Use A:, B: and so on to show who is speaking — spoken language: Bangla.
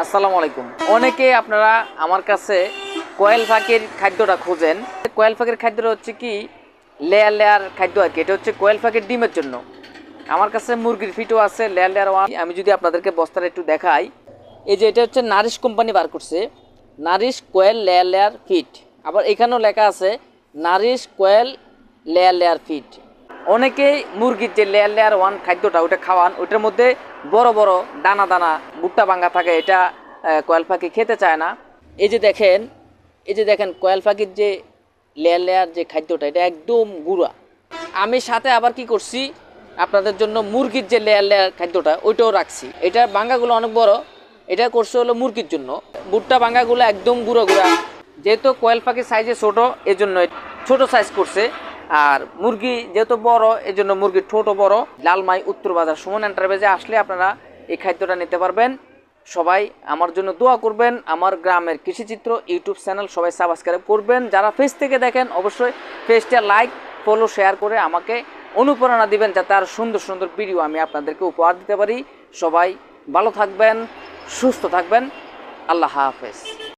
A: আসসালামু আলাইকুম। অনেকে আপনারা আমার কাছে কোয়েল পাখির খাদ্যটা খোঁজেন। কোয়েল পাখির খাদ্যটা হচ্ছে কি লেয়ার লেয়ার খাদ্য আর কি। এটা হচ্ছে কোয়েল পাখির ডিমের জন্য। আমার কাছে মুরগির ফিটও আছে লেয়ার লেয়ার ওয়ান। আমি যদি আপনাদেরকে বস্তাটা একটু দেখাই, এই যে এটা হচ্ছে নারিশ কোম্পানি বার করছে, নারিশ কোয়েল লেয়ার লেয়ার ফিট। আবার এখানেও লেখা আছে নারিশ কোয়েল লেয়ার লেয়ার ফিট। অনেকেই মুরগির যে লেয়ার লেয়ার ওয়ান খাদ্যটা ওটা খাওয়ান, ওইটার মধ্যে বড় বড় দানা দানা ভুট্টা ভাঙ্গা থাকে, এটা কোয়েল পাখি খেতে চায় না। এই যে দেখেন কোয়েল পাখির যে লেয়ার লেয়ার যে খাদ্যটা এটা একদম গুঁড়া। আমি সাথে আবার কি করছি, আপনাদের জন্য মুরগির যে লেয়ার লেয়ার খাদ্যটা ওইটাও রাখছি। এটার ভাঙ্গাগুলো অনেক বড়, এটা করছে হলো মুরগির জন্য। ভুট্টা ভাঙ্গাগুলো একদম গুঁড়ো গুঁড়া। যেহেতু কোয়েল পাখির সাইজে ছোট, এজন্য ছোট সাইজ করছে। আর মুরগি যেহেতু বড়, এই জন্য মুরগির ছোট বড়। লালমাই উত্তর বাজার সুমন এন্টারপ্রাইজে আসলে আপনারা এই খাদ্যটা নিতে পারবেন। সবাই আমার জন্য দোয়া করবেন। আমার গ্রামের কৃষিচিত্র ইউটিউব চ্যানেল সবাই সাবস্ক্রাইব করবেন। যারা ফেস থেকে দেখেন অবশ্যই পেজটা লাইক ফলো শেয়ার করে আমাকে অনুপ্রেরণা দিবেন, যাতে আর সুন্দর সুন্দর ভিডিও আমি আপনাদেরকে উপহার দিতে পারি। সবাই ভালো থাকবেন, সুস্থ থাকবেন। আল্লাহ হাফেজ।